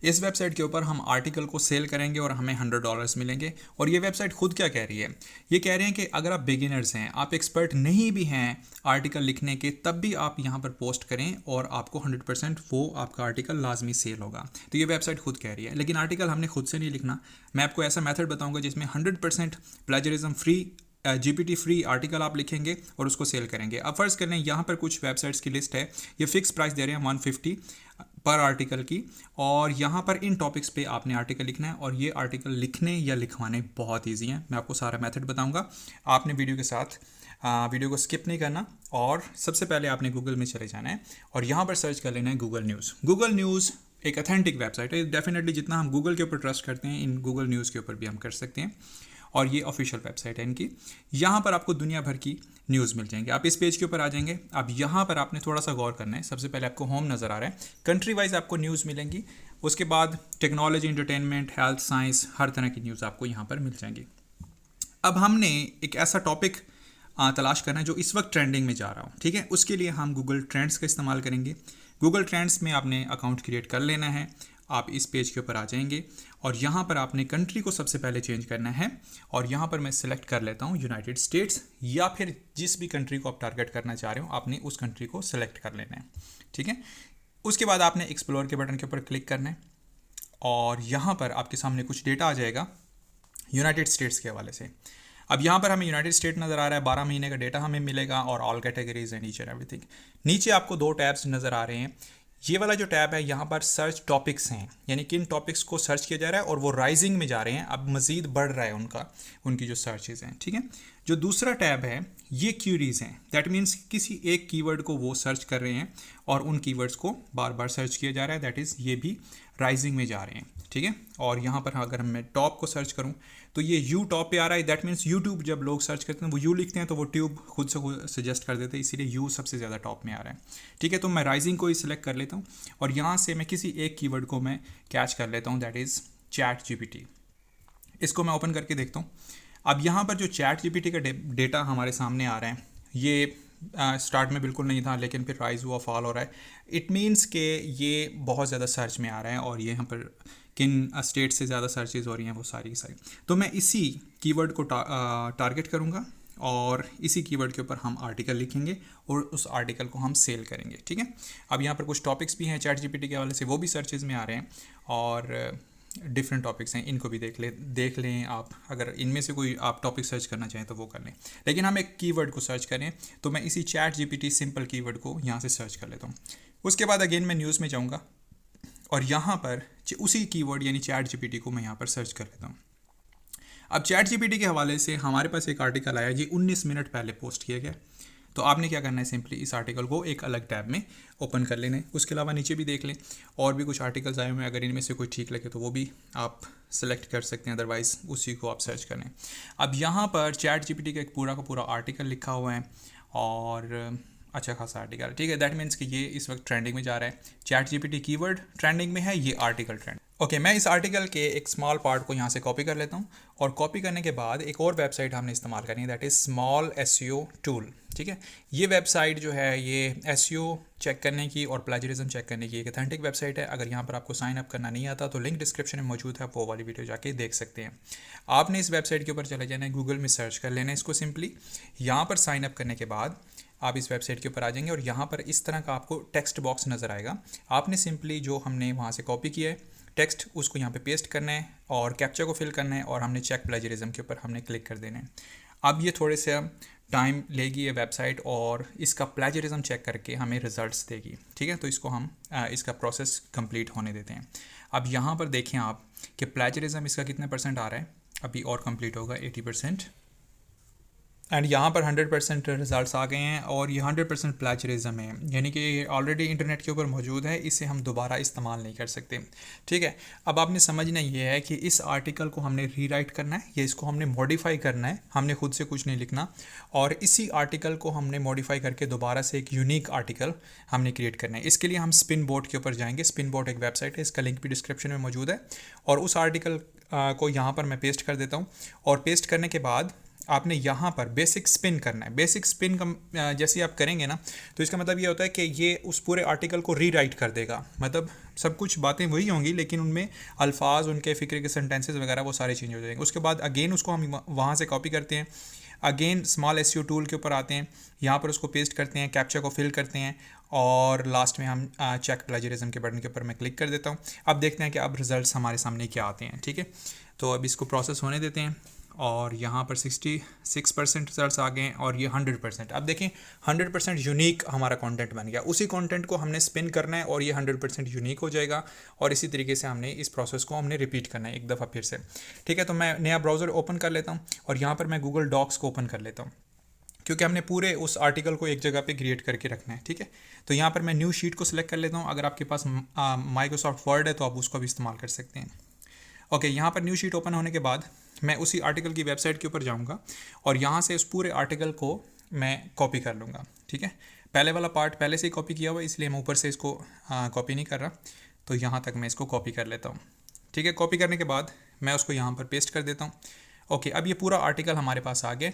इस वेबसाइट के ऊपर हम आर्टिकल को सेल करेंगे और हमें $100 मिलेंगे। और ये वेबसाइट खुद क्या कह रही है, ये कह रहे हैं कि अगर आप बिगिनर्स हैं, आप एक्सपर्ट नहीं भी हैं आर्टिकल लिखने के, तब भी आप यहाँ पर पोस्ट करें और आपको 100% वो आपका आर्टिकल लाजमी सेल होगा। तो ये वेबसाइट खुद कह रही है, लेकिन आर्टिकल हमने खुद से नहीं लिखना। मैं आपको ऐसा मेथड बताऊंगा जिसमें 100% plagiarism free GPT free article आप लिखेंगे और उसको सेल करेंगे। अब फर्ज कर लें यहाँ पर कुछ वेबसाइट्स की लिस्ट है, ये फिक्स प्राइस दे रहे हैं 150 पर आर्टिकल की, और यहाँ पर इन टॉपिक्स पे आपने आर्टिकल लिखना है। और ये आर्टिकल लिखने या लिखवाने बहुत ईजी हैं, मैं आपको सारा मेथड बताऊँगा। आपने वीडियो के साथ वीडियो को स्किप नहीं करना, और सबसे पहले आपने गूगल में चले जाना है और यहाँ पर सर्च कर लेना है गूगल न्यूज़। गूगल न्यूज़ एक अथेंटिक वेबसाइट है, डेफिनेटली जितना हम गूगल के ऊपर ट्रस्ट करते हैं, इन गूगल न्यूज़ के ऊपर भी हम कर सकते हैं। और ये ऑफिशियल वेबसाइट है इनकी। यहाँ पर आपको दुनिया भर की न्यूज़ मिल जाएंगे। आप इस पेज के ऊपर आ जाएंगे। अब यहाँ पर आपने थोड़ा सा गौर करना है। सबसे पहले आपको होम नज़र आ रहा है, कंट्री वाइज आपको न्यूज़ मिलेंगी। उसके बाद टेक्नोलॉजी, एंटरटेनमेंट, हेल्थ, साइंस, हर तरह की न्यूज़ आपको यहाँ पर मिल जाएंगी। अब हमने एक ऐसा टॉपिक तलाश करना है जो इस वक्त ट्रेंडिंग में जा रहा हो, ठीक है। उसके लिए हम गूगल ट्रेंड्स का इस्तेमाल करेंगे। गूगल ट्रेंड्स में आपने अकाउंट क्रिएट कर लेना है। आप इस पेज के ऊपर आ जाएंगे और यहाँ पर आपने कंट्री को सबसे पहले चेंज करना है, और यहाँ पर मैं सिलेक्ट कर लेता हूँ यूनाइटेड स्टेट्स, या फिर जिस भी कंट्री को आप टारगेट करना चाह रहे हो आपने उस कंट्री को सिलेक्ट कर लेना है, ठीक है। उसके बाद आपने एक्सप्लोर के बटन के ऊपर क्लिक करना है और यहाँ पर आपके सामने कुछ डेटा आ जाएगा यूनाइटेड स्टेट्स के हवाले से। अब यहाँ पर हमें यूनाइटेड स्टेट नज़र आ रहा है, 12 महीने का डेटा हमें मिलेगा और all categories and each and everything. नीचे आपको दो टैब्स नज़र आ रहे हैं। ये वाला जो टैब है यहाँ पर सर्च टॉपिक्स हैं, यानी किन टॉपिक्स को सर्च किया जा रहा है और वो राइजिंग में जा रहे हैं, अब मज़ीद बढ़ रहा है उनकी जो सर्चेज हैं, ठीक है। जो दूसरा टैब है ये क्यूरीज हैं, दैट मीन्स किसी एक कीवर्ड को वो सर्च कर रहे हैं और उन कीवर्ड्स को बार बार सर्च किया जा रहा है, दैट इज़ ये भी राइजिंग में जा रहे हैं, ठीक है। और यहाँ पर अगर मैं टॉप को सर्च करूँ तो ये यू टॉप पे आ रहा है, दैट मीन्स यूट्यूब जब लोग सर्च करते हैं वो यू लिखते हैं तो वो ट्यूब खुद से सजेस्ट कर देते हैं, इसीलिए यू सबसे ज़्यादा टॉप में आ रहा है, ठीक है। तो मैं राइजिंग को ही सिलेक्ट कर लेता हूँ और यहाँ से मैं किसी एक कीवर्ड को मैं कैच कर लेता हूँ, दैट इज़ चैट GPT। इसको मैं ओपन करके देखता हूँ। अब यहाँ पर जो चैट GPT का डेटा हमारे सामने आ रहा है, ये स्टार्ट में बिल्कुल नहीं था लेकिन फिर राइज हुआ, फॉल हो रहा है। इट मीन्स के ये बहुत ज़्यादा सर्च में आ रहा है और ये यहाँ पर किन स्टेट से ज़्यादा सर्चेज हो रही हैं वो सारी की सारी। तो मैं इसी कीवर्ड को टारगेट करूँगा और इसी कीवर्ड के ऊपर हम आर्टिकल लिखेंगे और उस आर्टिकल को हम सेल करेंगे, ठीक है। अब यहाँ पर कुछ टॉपिक्स भी हैं चैट GPT के हवाले से, वो भी सर्चेज में आ रहे हैं और डिफरेंट टॉपिक्स हैं, इनको भी देख लें आप। अगर इनमें से कोई आप टॉपिक सर्च करना चाहें तो वो कर लें, लेकिन हम एक कीवर्ड को सर्च करें तो मैं इसी चैट GPT सिंपल कीवर्ड को यहाँ से सर्च कर लेता हूँ। उसके बाद अगेन मैं न्यूज़ में जाऊँगा और यहाँ पर उसी कीवर्ड यानी चैट GPT को मैं यहाँ पर सर्च कर लेता हूँ। अब चैट GPT के हवाले से हमारे पास एक आर्टिकल आया, ये 19 मिनट पहले पोस्ट किया गया। तो आपने क्या करना है, सिंपली इस आर्टिकल को एक अलग टैब में ओपन कर लेना है। उसके अलावा नीचे भी देख लें, और भी कुछ आर्टिकल्स आए हुए हैं, अगर इनमें से कोई ठीक लगे तो वो भी आप सेलेक्ट कर सकते हैं, अदरवाइज़ उसी को आप सर्च करें। अब यहाँ पर चैट GPT का एक पूरा का पूरा आर्टिकल लिखा हुआ है और अच्छा खासा आर्टिकल, ठीक है। दैट मीन्स कि ये इस वक्त ट्रेंडिंग में जा रहा है। चैट GPT कीवर्ड ट्रेंडिंग में है, ये आर्टिकल ट्रेंड। ओके, मैं इस आर्टिकल के एक स्मॉल पार्ट को यहाँ से कॉपी कर लेता हूँ और कॉपी करने के बाद एक और वेबसाइट हमने इस्तेमाल करनी है, that is small SEO tool, ठीक है। ये वेबसाइट जो है ये SEO चेक करने की और प्लेजरिज्म चेक करने की एक अथेंटिक वेबसाइट है। अगर यहाँ पर आपको साइन अप करना नहीं आता तो लिंक डिस्क्रिप्शन में मौजूद है, वो वाली वीडियो जाके देख सकते हैं। आपने इस वेबसाइट के ऊपर चले जाना है, गूगल में सर्च कर लेना है इसको सिंपली। यहाँ पर साइन अप करने के बाद आप इस वेबसाइट के ऊपर आ जाएंगे और यहाँ पर इस तरह का आपको टेक्स्ट बॉक्स नज़र आएगा। आपने सिंपली जो हमने वहाँ से कॉपी किया है टेक्स्ट, उसको यहाँ पे पेस्ट करना है और कैप्चा को फिल करना है और हमने चेक प्लेजरिज्म के ऊपर हमने क्लिक कर देना है। अब ये थोड़े से टाइम लेगी ये वेबसाइट और इसका प्लेजरिज्म चेक करके हमें रिजल्ट्स देगी, ठीक है। तो इसको हम इसका प्रोसेस कंप्लीट होने देते हैं। अब यहाँ पर देखें आप कि प्लेजरिज्म इसका कितने % आ रहा है, अभी और कंप्लीट होगा 80%, एंड यहाँ पर 100% रिजल्ट्स आ गए हैं और ये 100% प्लेजरिज्म है, यानी कि ये ऑलरेडी इंटरनेट के ऊपर मौजूद है, इसे हम दोबारा इस्तेमाल नहीं कर सकते, ठीक है। अब आपने समझना ये है कि इस आर्टिकल को हमने रीराइट करना है या इसको हमने मॉडिफाई करना है, हमने खुद से कुछ नहीं लिखना, और इसी आर्टिकल को हमने मॉडिफाई करके दोबारा से एक यूनिक आर्टिकल हमने क्रिएट करना है। इसके लिए हम स्पिन बोर्ड के ऊपर जाएंगे। स्पिन बोर्ड एक वेबसाइट है, इसका लिंक भी डिस्क्रिप्शन में मौजूद है, और उस आर्टिकल को यहाँ पर मैं पेस्ट कर देता हूँ और पेस्ट करने के बाद आपने यहाँ पर बेसिक स्पिन करना है। बेसिक स्पिन का जैसे आप करेंगे ना, तो इसका मतलब ये होता है कि ये उस पूरे आर्टिकल को रीराइट कर देगा। मतलब सब कुछ बातें वही होंगी, लेकिन उनमें अल्फाज, उनके फ़िक्र के सेंटेंसेस वगैरह वो सारे चेंज हो जाएंगे। उसके बाद अगेन उसको हम वहाँ से कॉपी करते हैं, अगेन स्मॉल एसईओ टूल के ऊपर आते हैं, यहाँ पर उसको पेस्ट करते हैं, कैप्चा को फिल करते हैं, और लास्ट में हम चेक प्लेजरिज्म के बटन के ऊपर मैं क्लिक कर देता हूँ। अब देखते हैं कि अब रिजल्ट्स हमारे सामने क्या आते हैं। ठीक है, तो अब इसको प्रोसेस होने देते हैं, और यहाँ पर 66% रिजल्ट्स आ गए हैं, और ये 100%। अब देखें 100% यूनिक हमारा कंटेंट बन गया। उसी कंटेंट को हमने स्पिन करना है और ये 100% यूनिक हो जाएगा, और इसी तरीके से हमने इस प्रोसेस को हमने रिपीट करना है एक दफ़ा फिर से। ठीक है, तो मैं नया ब्राउज़र ओपन कर लेता हूँ, और यहाँ पर मैं गूगल डॉक्स को ओपन कर लेता हूँ, क्योंकि हमने पूरे उस आर्टिकल को एक जगह पे क्रिएट करके रखना है। ठीक है, तो यहाँ पर मैं न्यू शीट को सिलेक्ट कर लेता हूँ। अगर आपके पास माइक्रोसॉफ्ट वर्ड है तो आप उसको भी इस्तेमाल कर सकते हैं। ओके, यहाँ पर न्यू शीट ओपन होने के बाद मैं उसी आर्टिकल की वेबसाइट के ऊपर जाऊँगा, और यहाँ से उस पूरे आर्टिकल को मैं कॉपी कर लूँगा। ठीक है, पहले वाला पार्ट पहले से ही कॉपी किया हुआ है, इसलिए मैं ऊपर से इसको कॉपी नहीं कर रहा, तो यहाँ तक मैं इसको कॉपी कर लेता हूँ। ठीक है, कॉपी करने के बाद मैं उसको यहाँ पर पेस्ट कर देता हूँ। ओके, अब ये पूरा आर्टिकल हमारे पास आ गया।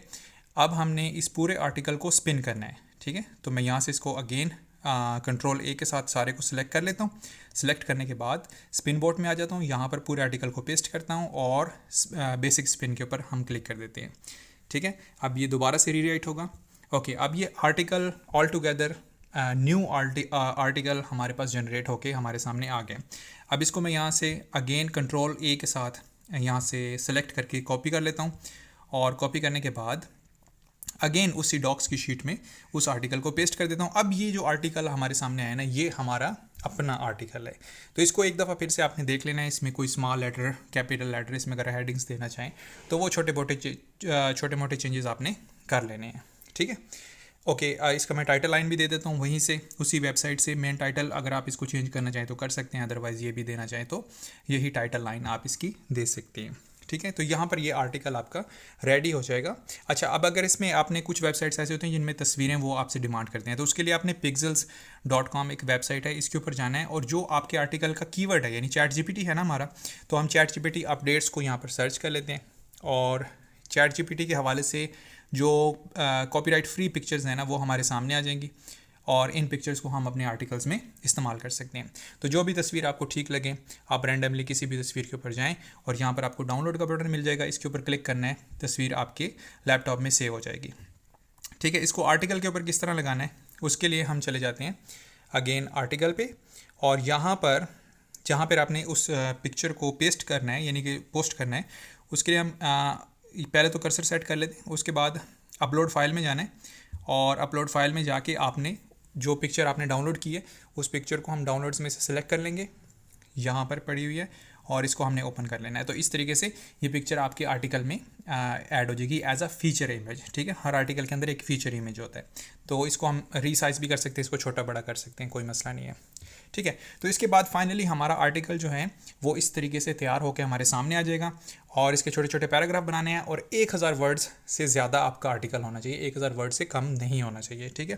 अब हमने इस पूरे आर्टिकल को स्पिन करना है। ठीक है, तो मैं यहाँ से इसको अगेन कंट्रोल ए के साथ सारे को सिलेक्ट कर लेता हूँ। सिलेक्ट करने के बाद स्पिन बोर्ड में आ जाता हूँ, यहाँ पर पूरे आर्टिकल को पेस्ट करता हूँ, और बेसिक स्पिन के ऊपर हम क्लिक कर देते हैं। ठीक है, अब ये दोबारा से रीराइट होगा। ओके, अब ये article all together new article हमारे पास जनरेट होके हमारे सामने आ गए। अब इसको मैं यहाँ से अगेन कंट्रोल ए के साथ यहाँ से सेलेक्ट करके कॉपी कर लेता हूँ, और कॉपी करने के बाद अगेन उसी डॉक्स की शीट में उस आर्टिकल को पेस्ट कर देता हूँ। अब ये जो आर्टिकल हमारे सामने आया ना, ये हमारा अपना आर्टिकल है। तो इसको एक दफ़ा फिर से आपने देख लेना है। इसमें कोई स्मॉल लेटर, कैपिटल लेटर, इसमें अगर हेडिंग्स देना चाहें तो वो छोटे मोटे चेंजेस आपने कर लेने हैं। ठीक है, ओके, इसका मैं टाइटल लाइन भी दे देता हूँ वहीं से, उसी वेबसाइट से। मेन टाइटल अगर आप इसको चेंज करना चाहें तो कर सकते हैं, अदरवाइज़ ये भी देना चाहें तो यही टाइटल लाइन आप इसकी दे सकते हैं। ठीक है, तो यहाँ पर ये आर्टिकल आपका रेडी हो जाएगा। अच्छा, अब अगर इसमें आपने कुछ वेबसाइट्स ऐसे होते हैं जिनमें तस्वीरें वो आपसे डिमांड करते हैं, तो उसके लिए आपने pixels.com एक वेबसाइट है, इसके ऊपर जाना है, और जो आपके आर्टिकल का कीवर्ड है, यानी चैट जीपीटी है ना हमारा, तो हम चैट जीपीटी अपडेट्स को यहाँ पर सर्च कर लेते हैं, और चैट जीपीटी के हवाले से जो कॉपीराइट फ्री पिक्चर्स हैं ना, वो हमारे सामने आ जाएंगी, और इन पिक्चर्स को हम अपने आर्टिकल्स में इस्तेमाल कर सकते हैं। तो जो भी तस्वीर आपको ठीक लगे, आप रैंडमली किसी भी तस्वीर के ऊपर जाएं, और यहाँ पर आपको डाउनलोड का बटन मिल जाएगा, इसके ऊपर क्लिक करना है, तस्वीर आपके लैपटॉप में सेव हो जाएगी। ठीक है, इसको आर्टिकल के ऊपर किस तरह लगाना है, उसके लिए हम चले जाते हैं अगेन आर्टिकल पे, और यहाँ पर जहाँ पर आपने उस पिक्चर को पेस्ट करना है, यानी कि पोस्ट करना है, उसके लिए हम पहले तो कर्सर सेट कर लेते हैं। उसके बाद अपलोड फाइल में जाना है, और अपलोड फाइल में जाके आपने जो पिक्चर आपने डाउनलोड की है उस पिक्चर को हम डाउनलोड्स में से सिलेक्ट कर लेंगे, यहाँ पर पड़ी हुई है, और इसको हमने ओपन कर लेना है। तो इस तरीके से ये पिक्चर आपके आर्टिकल में ऐड हो जाएगी एज अ फीचर इमेज। ठीक है, हर आर्टिकल के अंदर एक फ़ीचर इमेज होता है, तो इसको हम रीसाइज भी कर सकते हैं, इसको छोटा बड़ा कर सकते हैं, कोई मसला नहीं है। ठीक है, तो इसके बाद फाइनली हमारा आर्टिकल जो है वो इस तरीके से तैयार होकर हमारे सामने आ जाएगा, और इसके छोटे छोटे पैराग्राफ बनाने हैं, और 1000 वर्ड्स से ज़्यादा आपका आर्टिकल होना चाहिए, 1000 वर्ड से कम नहीं होना चाहिए। ठीक है,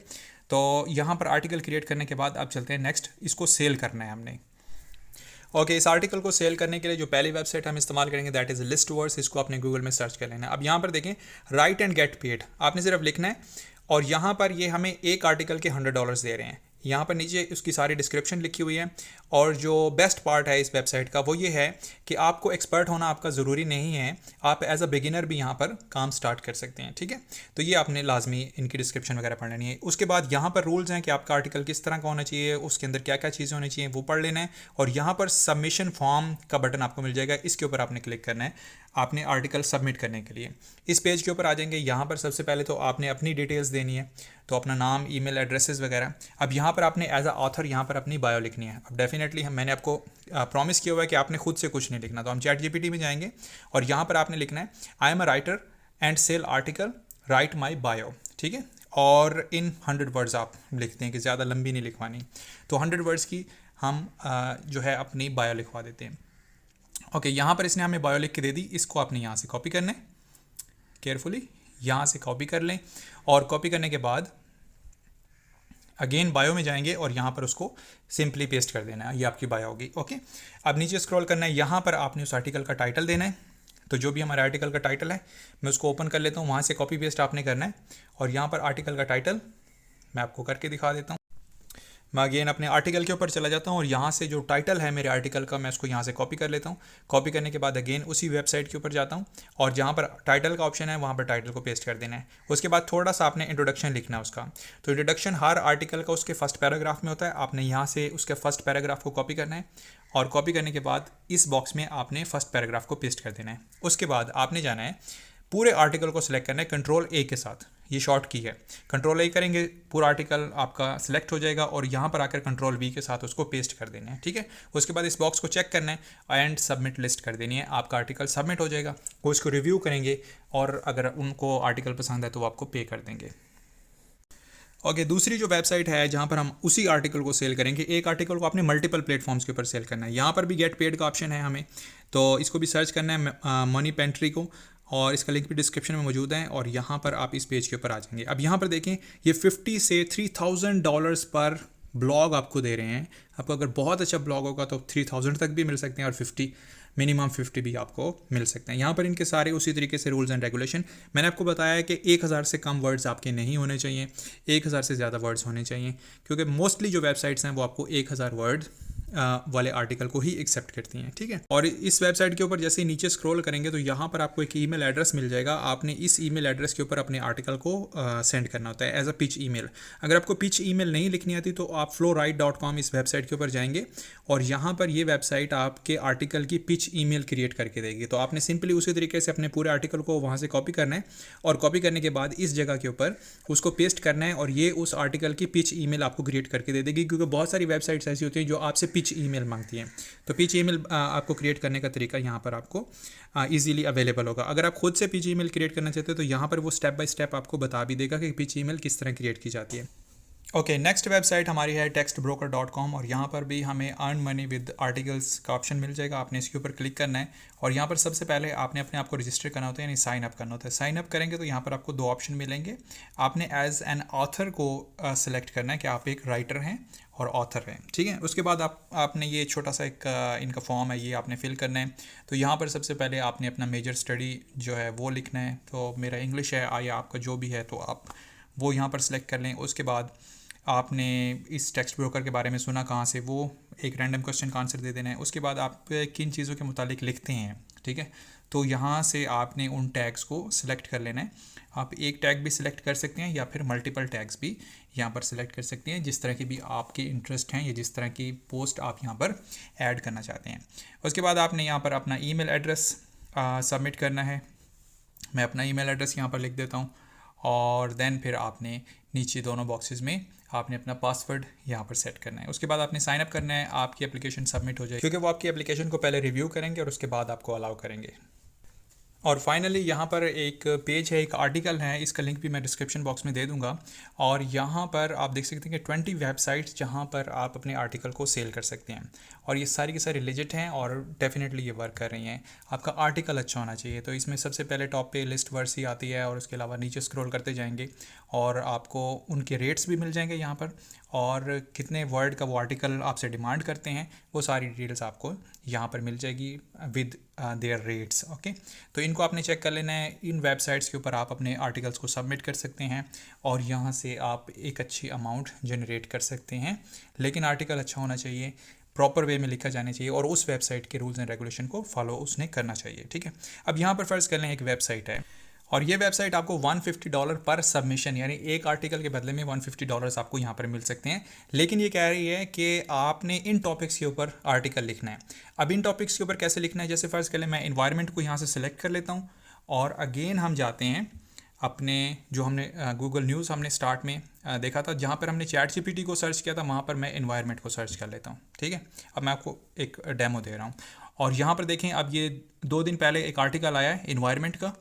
तो यहाँ पर आर्टिकल क्रिएट करने के बाद अब चलते हैं नेक्स्ट, इसको सेल करना है हमने। ओके, इस आर्टिकल को सेल करने के लिए जो पहली वेबसाइट हम इस्तेमाल करेंगे दैट इज़ लिस्टवर्ड्स। इसको आपने गूगल में सर्च कर लेना है। अब यहाँ पर देखें राइट एंड गेट पेड, आपने सिर्फ लिखना है, और यहाँ पर ये हमें एक आर्टिकल के $100 दे रहे हैं। यहाँ पर नीचे उसकी सारी डिस्क्रिप्शन लिखी हुई है, और जो बेस्ट पार्ट है इस वेबसाइट का वो ये है कि आपको एक्सपर्ट होना आपका ज़रूरी नहीं है, आप एज अ बिगिनर भी यहाँ पर काम स्टार्ट कर सकते हैं। ठीक है, तो ये आपने लाजमी इनकी डिस्क्रिप्शन वगैरह पढ़ लेनी है। उसके बाद यहाँ पर रूल्स हैं कि आपका आर्टिकल किस तरह का होना चाहिए, उसके अंदर क्या क्या चीज़ें होनी चाहिए, वो पढ़ लेना है, और यहाँ पर सबमिशन फॉर्म का बटन आपको मिल जाएगा, इसके ऊपर आपने क्लिक करना है आपने आर्टिकल सबमिट करने के लिए। इस पेज के ऊपर आ जाएंगे, यहाँ पर सबसे पहले तो आपने अपनी डिटेल्स देनी है, तो अपना नाम, ईमेल एड्रेसेस वगैरह। अब यहाँ पर आपने एज अ ऑथर यहाँ पर अपनी बायो लिखनी है। अब डेफिनेटली मैंने आपको प्रॉमिस किया हुआ है कि आपने खुद से कुछ नहीं लिखना, तो हम चैट जीपीटी में जाएंगे, और यहाँ पर आपने लिखना है I am a writer and sell article, right my bio. ठीक है, और इन 100 वर्ड्स आप लिखते हैं कि ज़्यादा लंबी नहीं लिखवानी, तो 100 वर्ड्स की हम जो है अपनी बायो लिखवा देते हैं। ओके, यहाँ पर इसने हमें बायो लिख के दे दी, इसको आपने यहाँ से कॉपी करना है, केयरफुली यहाँ से कॉपी कर लें, और कॉपी करने के बाद अगेन बायो में जाएंगे, और यहाँ पर उसको सिंपली पेस्ट कर देना है, ये आपकी बायो होगी। ओके, अब नीचे स्क्रॉल करना है, यहाँ पर आपने उस आर्टिकल का टाइटल देना है, तो जो भी हमारे आर्टिकल का टाइटल है मैं उसको ओपन कर लेता हूँ, वहाँ से कॉपी पेस्ट आपने करना है और यहाँ पर आर्टिकल का टाइटल मैं आपको करके दिखा देता हूँ। मैं अगेन अपने आर्टिकल के ऊपर चला जाता हूँ और यहाँ से जो टाइटल है मेरे आर्टिकल का मैं उसको यहाँ से कॉपी कर लेता हूँ। कॉपी करने के बाद अगेन उसी वेबसाइट के ऊपर जाता हूँ और जहाँ पर टाइटल का ऑप्शन है वहाँ पर टाइटल को पेस्ट कर देना है। उसके बाद थोड़ा सा आपने इंट्रोडक्शन लिखना है उसका। तो इंट्रोडक्शन हर आर्टिकल का उसके फर्स्ट पैराग्राफ में होता है, आपने यहाँ से उसके फर्स्ट पैराग्राफ को कॉपी करना है और कॉपी करने के बाद इस बॉक्स में आपने फर्स्ट पैराग्राफ को पेस्ट कर देना है। उसके बाद आपने जाना है पूरे आर्टिकल को सिलेक्ट करना है कंट्रोल ए के साथ, ये शॉर्ट की है। कंट्रोल ए करेंगे पूरा आर्टिकल आपका सिलेक्ट हो जाएगा और यहाँ पर आकर कंट्रोल वी के साथ उसको पेस्ट कर देना है, ठीक है। उसके बाद इस बॉक्स को चेक करना है एंड सबमिट लिस्ट कर देनी है, आपका आर्टिकल सबमिट हो जाएगा। वो इसको रिव्यू करेंगे और अगर उनको आर्टिकल पसंद है तो वो आपको पे कर देंगे। ओके, दूसरी जो वेबसाइट है जहाँ पर हम उसी आर्टिकल को सेल करेंगे, एक आर्टिकल को आपने मल्टीपल प्लेटफॉर्म्स के ऊपर सेल करना है। यहाँ पर भी गेट पेड का ऑप्शन है हमें, तो इसको भी सर्च करना है मनी पेंट्री को और इसका लिंक भी डिस्क्रिप्शन में मौजूद है और यहाँ पर आप इस पेज के ऊपर आ जाएंगे। अब यहाँ पर देखें ये 50 से $3000 पर ब्लॉग आपको दे रहे हैं। आपको अगर बहुत अच्छा ब्लॉग होगा तो 3000 तक भी मिल सकते हैं और मिनिमम 50 भी आपको मिल सकते हैं। यहाँ पर इनके सारे उसी तरीके से रूल्स एंड रेगुलेशन मैंने आपको बताया है कि 1000 से कम वर्ड्स आपके नहीं होने चाहिए, 1000 से ज़्यादा वर्ड्स होने चाहिए, क्योंकि मोस्टली जो वेबसाइट्स हैं वो आपको 1000 वर्ड वाले आर्टिकल को ही एक्सेप्ट करती हैं, ठीक है। और इस वेबसाइट के ऊपर जैसे ही नीचे स्क्रॉल करेंगे तो यहाँ पर आपको एक ईमेल एड्रेस मिल जाएगा। आपने इस ईमेल एड्रेस के ऊपर अपने आर्टिकल को सेंड करना होता है एज अ पिच ईमेल। अगर आपको पिच ईमेल नहीं लिखनी आती तो आप flowrite.com इस वेबसाइट के ऊपर जाएंगे और यहाँ पर ये वेबसाइट आपके आर्टिकल की पिच ईमेल क्रिएट करके देगी। तो आपने सिंपली उसी तरीके से अपने पूरे आर्टिकल को वहाँ से कॉपी करना है और कॉपी करने के बाद इस जगह के ऊपर उसको पेस्ट करना है और ये उस आर्टिकल की पिच ईमेल आपको क्रिएट करके दे देगी, क्योंकि बहुत सारी वेबसाइट्स ऐसी होती हैं जो आपसे पिच ईमेल मांगती हैं। तो पिच ईमेल आपको क्रिएट करने का तरीका यहाँ पर आपको इजीली अवेलेबल होगा। अगर आप खुद से पिच ईमेल क्रिएट करना चाहते हो तो यहाँ पर वो स्टेप बाय स्टेप आपको बता भी देगा कि पिच ईमेल किस तरह क्रिएट की जाती है। ओके, नेक्स्ट वेबसाइट हमारी है textbroker.com और यहाँ पर भी हमें अर्न मनी विद आर्टिकल्स का ऑप्शन मिल जाएगा। आपने इसके ऊपर क्लिक करना है और यहाँ पर सबसे पहले आपने अपने आप को रजिस्टर करना होता है, यानी साइन अप करना होता है। साइन अप करेंगे तो यहाँ पर आपको दो ऑप्शन मिलेंगे। आपने एज एन ऑथर को सिलेक्ट करना है कि आप एक राइटर हैं और ऑथर हैं, ठीक है। उसके बाद आपने ये छोटा सा एक इनका फॉर्म है, ये आपने फिल करना है। तो यहाँ पर सबसे पहले आपने अपना मेजर स्टडी जो है वो लिखना है। तो मेरा इंग्लिश है या आपका जो भी है तो आप वो यहाँ पर सिलेक्ट कर लें। उसके बाद आपने इस टेक्स्ट ब्रोकर के बारे में सुना कहाँ से, वो एक रैंडम क्वेश्चन का आंसर दे देना है। उसके बाद आप किन चीज़ों के मुतालिक लिखते हैं, ठीक है। तो यहाँ से आपने उन टैग्स को सिलेक्ट कर लेना है। आप एक टैग भी सिलेक्ट कर सकते हैं या फिर मल्टीपल टैग्स भी यहाँ पर सिलेक्ट कर सकते हैं, जिस तरह की भी आपके इंटरेस्ट हैं या जिस तरह की पोस्ट आप यहाँ पर ऐड करना चाहते हैं। उसके बाद आपने यहाँ पर अपना ईमेल एड्रेस सबमिट करना है। मैं अपना ईमेल एड्रेस यहाँ पर लिख देता हूँ और देन फिर आपने नीचे दोनों बॉक्सेस में आपने अपना पासवर्ड यहाँ पर सेट करना है। उसके बाद आपने साइन अप करना है, आपकी एप्लीकेशन सबमिट हो जाएगी, क्योंकि वो आपकी एप्लीकेशन को पहले रिव्यू करेंगे और उसके बाद आपको अलाउ करेंगे। और फाइनली यहाँ पर एक पेज है, एक आर्टिकल है, इसका लिंक भी मैं डिस्क्रिप्शन बॉक्स में दे दूँगा। और यहाँ पर आप देख सकते हैं कि 20 वेबसाइट्स जहाँ पर आप अपने आर्टिकल को सेल कर सकते हैं और ये सारी की सारी लेजिट हैं और डेफिनेटली ये वर्क कर रही हैं। आपका आर्टिकल अच्छा होना चाहिए। तो इसमें सबसे पहले टॉप पे लिस्ट वर्ड्स ही आती है और उसके अलावा नीचे स्क्रॉल करते जाएंगे और आपको उनके रेट्स भी मिल जाएंगे यहाँ पर, और कितने वर्ड का वो आर्टिकल आपसे डिमांड करते हैं वो सारी डिटेल्स आपको यहाँ पर मिल जाएगी विद देयर रेट्स। ओके, तो इनको आपने चेक कर लेना है। इन वेबसाइट्स के ऊपर आप अपने आर्टिकल्स को सबमिट कर सकते हैं और यहाँ से आप एक अच्छी अमाउंट जनरेट कर सकते हैं, लेकिन आर्टिकल अच्छा होना चाहिए, प्रॉपर वे में लिखा जाना चाहिए और उस वेबसाइट के रूल्स एंड रेगुलेशन को फॉलो उसने करना चाहिए, ठीक है। अब यहाँ पर फ़र्ज़ कर लें एक वेबसाइट है और ये वेबसाइट आपको $150 पर सबमिशन, यानी एक आर्टिकल के बदले में $150 आपको यहाँ पर मिल सकते हैं। लेकिन ये कह रही है कि आपने इन टॉपिक्स के ऊपर आर्टिकल लिखना है। अब इन टॉपिक्स के ऊपर कैसे लिखना है, जैसे फ़र्ज़ कर लें मैं इन्वायरमेंट को यहाँ से सिलेक्ट कर लेता हूँ और अगेन हम जाते हैं अपने जो हमने गूगल न्यूज़ हमने स्टार्ट में देखा था, जहाँ पर हमने चैट जीपीटी को सर्च किया था, वहाँ पर मैं इन्वायरमेंट को सर्च कर लेता हूँ, ठीक है। अब मैं आपको एक डेमो दे रहा हूँ और यहाँ पर देखें, अब ये 2 दिन पहले एक आर्टिकल आया है इन्वायरमेंट का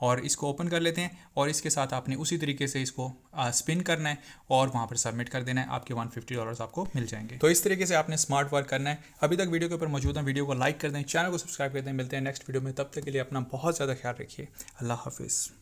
और इसको ओपन कर लेते हैं और इसके साथ आपने उसी तरीके से इसको स्पिन करना है और वहाँ पर सबमिट कर देना है। आपके $150 आपको मिल जाएंगे। तो इस तरीके से आपने स्मार्ट वर्क करना है। अभी तक वीडियो के ऊपर मौजूद है, वीडियो को लाइक कर दें, चैनल को सब्सक्राइब कर दें। मिलते हैं नेक्स्ट वीडियो में, तब तक के लिए अपना बहुत ज़्यादा ख्याल रखिए। अल्लाह हाफिज़।